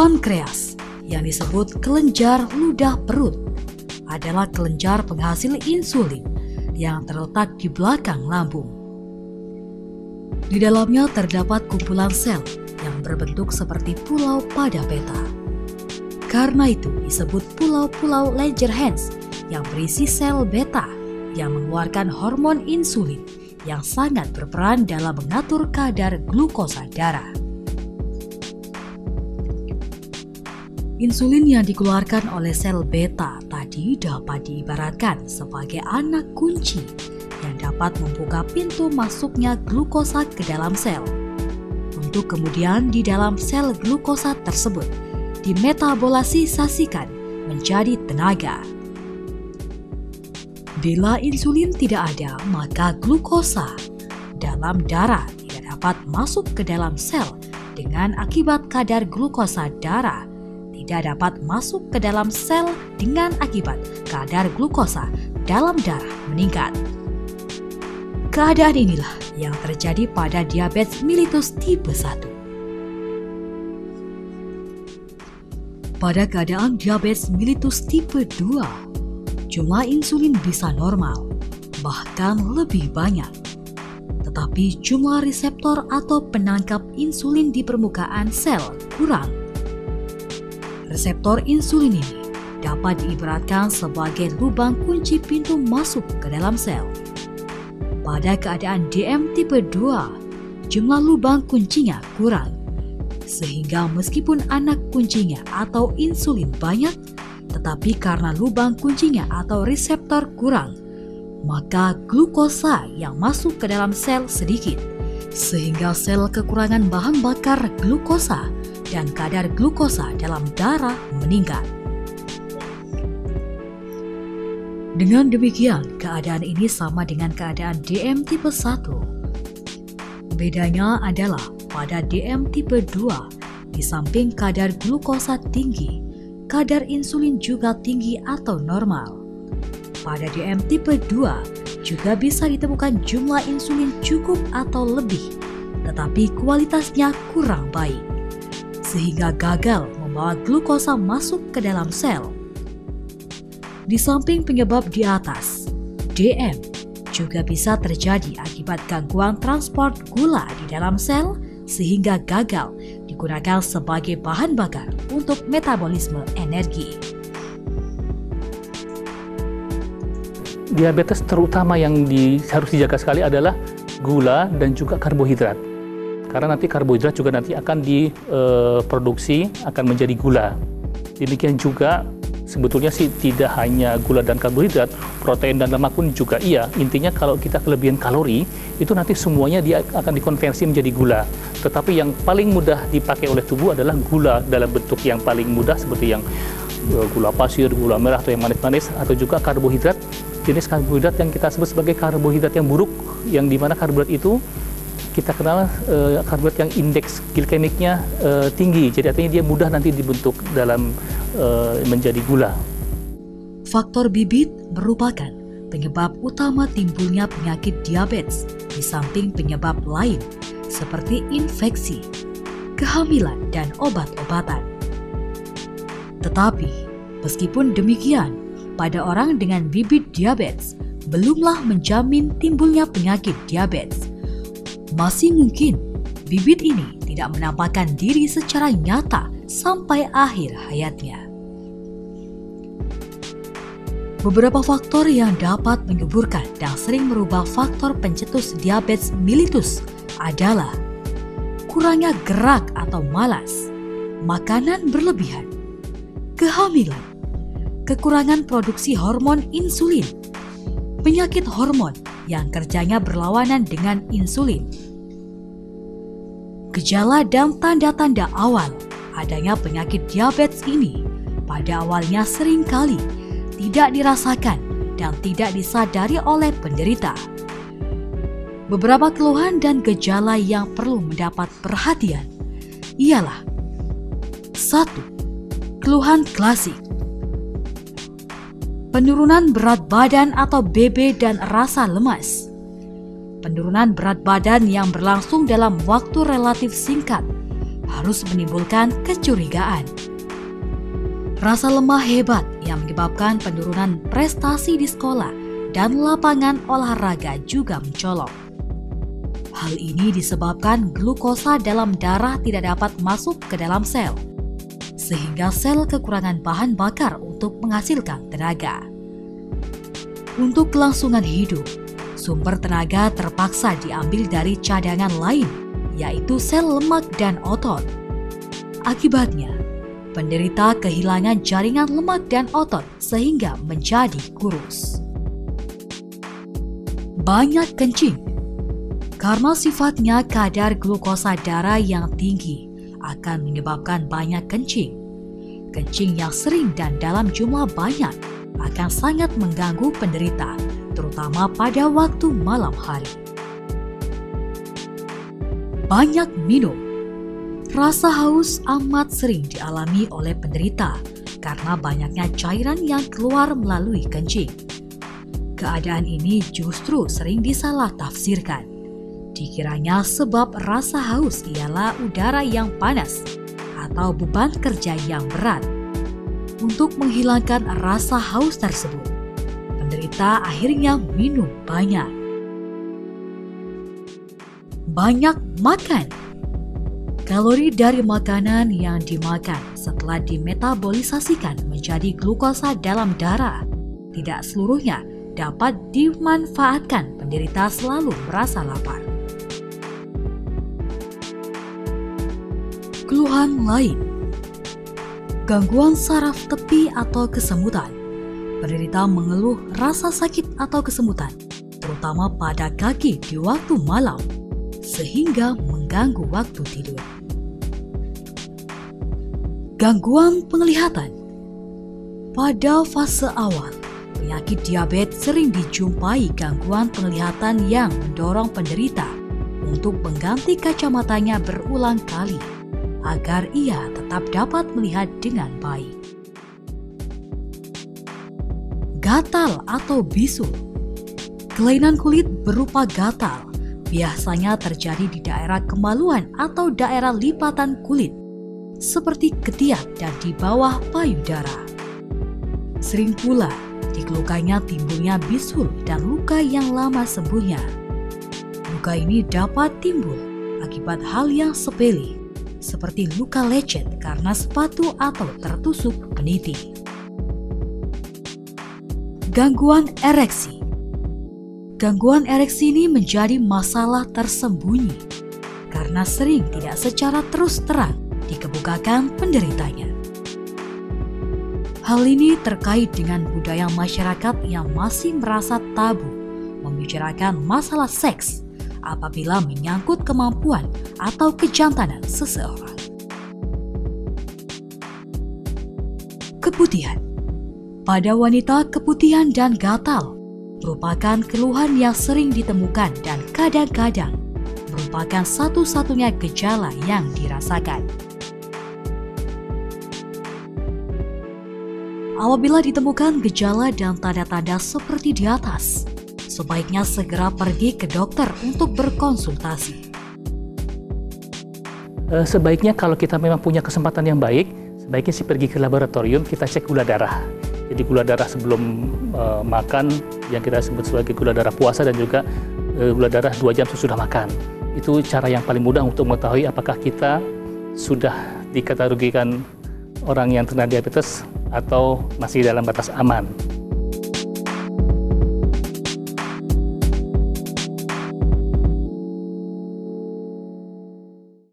Pankreas, yang disebut kelenjar ludah perut, adalah kelenjar penghasil insulin yang terletak di belakang lambung. Di dalamnya terdapat kumpulan sel yang berbentuk seperti pulau pada peta. Karena itu disebut pulau-pulau Langerhans yang berisi sel beta yang mengeluarkan hormon insulin yang sangat berperan dalam mengatur kadar glukosa darah. Insulin yang dikeluarkan oleh sel beta tadi dapat diibaratkan sebagai anak kunci yang dapat membuka pintu masuknya glukosa ke dalam sel, untuk kemudian di dalam sel glukosa tersebut dimetabolisasikan menjadi tenaga. Bila insulin tidak ada, maka glukosa dalam darah tidak dapat masuk ke dalam sel, dengan akibat kadar glukosa darah tidak dapat masuk ke dalam sel dengan akibat kadar glukosa dalam darah meningkat. Keadaan inilah yang terjadi pada diabetes mellitus tipe 1. Pada keadaan diabetes mellitus tipe 2, jumlah insulin bisa normal, bahkan lebih banyak. Tetapi jumlah reseptor atau penangkap insulin di permukaan sel kurang. Reseptor insulin ini dapat diibaratkan sebagai lubang kunci pintu masuk ke dalam sel. Pada keadaan DM tipe 2, jumlah lubang kuncinya kurang, sehingga meskipun anak kuncinya atau insulin banyak, tetapi karena lubang kuncinya atau reseptor kurang, maka glukosa yang masuk ke dalam sel sedikit, sehingga sel kekurangan bahan bakar glukosa dan kadar glukosa dalam darah meningkat. Dengan demikian, keadaan ini sama dengan keadaan DM tipe 1. Bedanya adalah pada DM tipe 2, di samping kadar glukosa tinggi, kadar insulin juga tinggi atau normal. Pada DM tipe 2 juga bisa ditemukan jumlah insulin cukup atau lebih, tetapi kualitasnya kurang baik, sehingga gagal membawa glukosa masuk ke dalam sel. Di samping penyebab di atas, DM juga bisa terjadi akibat gangguan transport gula di dalam sel, sehingga gagal digunakan sebagai bahan bakar untuk metabolisme energi. Diabetes terutama yang harus dijaga sekali adalah gula dan juga karbohidrat. Karena nanti karbohidrat juga nanti akan diproduksi, akan menjadi gula. Demikian juga sebetulnya sih tidak hanya gula dan karbohidrat, protein dan lemak pun juga iya. Intinya kalau kita kelebihan kalori, itu nanti semuanya dia akan dikonversi menjadi gula. Tetapi yang paling mudah dipakai oleh tubuh adalah gula dalam bentuk yang paling mudah seperti yang gula pasir, gula merah atau yang manis-manis, atau juga karbohidrat. Jenis karbohidrat yang kita sebut sebagai karbohidrat yang buruk, yang dimana karbohidrat itu kita kenal karbohidrat yang indeks glikemiknya tinggi, jadi artinya dia mudah nanti dibentuk dalam menjadi gula. Faktor bibit merupakan penyebab utama timbulnya penyakit diabetes, di samping penyebab lain seperti infeksi, kehamilan, dan obat-obatan. Tetapi meskipun demikian, pada orang dengan bibit diabetes belumlah menjamin timbulnya penyakit diabetes. Masih mungkin bibit ini tidak menampakkan diri secara nyata sampai akhir hayatnya. Beberapa faktor yang dapat menyuburkan dan sering merubah faktor pencetus diabetes mellitus adalah kurangnya gerak atau malas, makanan berlebihan, kehamilan, kekurangan produksi hormon insulin, penyakit hormon yang kerjanya berlawanan dengan insulin. Gejala dan tanda-tanda awal adanya penyakit diabetes ini pada awalnya seringkali tidak dirasakan dan tidak disadari oleh penderita. Beberapa keluhan dan gejala yang perlu mendapat perhatian ialah: 1. Keluhan klasik. Penurunan berat badan atau BB dan rasa lemas. Penurunan berat badan yang berlangsung dalam waktu relatif singkat harus menimbulkan kecurigaan. Rasa lemah hebat yang menyebabkan penurunan prestasi di sekolah dan lapangan olahraga juga mencolok. Hal ini disebabkan glukosa dalam darah tidak dapat masuk ke dalam sel, sehingga sel kekurangan bahan bakar untuk menghasilkan tenaga. Untuk kelangsungan hidup, sumber tenaga terpaksa diambil dari cadangan lain, yaitu sel lemak dan otot. Akibatnya, penderita kehilangan jaringan lemak dan otot sehingga menjadi kurus. Banyak kencing. Karena sifatnya kadar glukosa darah yang tinggi akan menyebabkan banyak kencing. Kencing yang sering dan dalam jumlah banyak akan sangat mengganggu penderita, terutama pada waktu malam hari. Banyak minum. Rasa haus amat sering dialami oleh penderita karena banyaknya cairan yang keluar melalui kencing. Keadaan ini justru sering disalah tafsirkan. Dikiranya sebab rasa haus ialah udara yang panas atau beban kerja yang berat. Untuk menghilangkan rasa haus tersebut, penderita akhirnya minum banyak. Banyak makan. Kalori dari makanan yang dimakan setelah dimetabolisasikan menjadi glukosa dalam darah tidak seluruhnya dapat dimanfaatkan. Penderita selalu merasa lapar. Keluhan lain. Gangguan saraf tepi atau kesemutan. Penderita mengeluh rasa sakit atau kesemutan, terutama pada kaki di waktu malam, sehingga mengganggu waktu tidur. Gangguan penglihatan. Pada fase awal, penyakit diabetes sering dijumpai gangguan penglihatan yang mendorong penderita untuk mengganti kacamatanya berulang kali agar ia tetap dapat melihat dengan baik. Gatal atau bisul. Kelainan kulit berupa gatal biasanya terjadi di daerah kemaluan atau daerah lipatan kulit, seperti ketiak dan di bawah payudara. Sering pula dikeluhkannya timbulnya bisul dan luka yang lama sembuhnya. Luka ini dapat timbul akibat hal yang sepele, seperti luka lecet karena sepatu atau tertusuk peniti. Gangguan ereksi. Gangguan ereksi ini menjadi masalah tersembunyi karena sering tidak secara terus terang dikemukakan penderitanya. Hal ini terkait dengan budaya masyarakat yang masih merasa tabu membicarakan masalah seks apabila menyangkut kemampuan atau kejantanan seseorang. Keputihan. Pada wanita, keputihan dan gatal merupakan keluhan yang sering ditemukan dan kadang-kadang merupakan satu-satunya gejala yang dirasakan. Apabila ditemukan gejala dan tanda-tanda seperti di atas, sebaiknya segera pergi ke dokter untuk berkonsultasi. Sebaiknya kalau kita memang punya kesempatan yang baik, sebaiknya sih pergi ke laboratorium, kita cek gula darah. Jadi gula darah sebelum makan, yang kita sebut sebagai gula darah puasa, dan juga gula darah 2 jam sesudah makan. Itu cara yang paling mudah untuk mengetahui apakah kita sudah dikategorikan orang yang terkena diabetes atau masih dalam batas aman.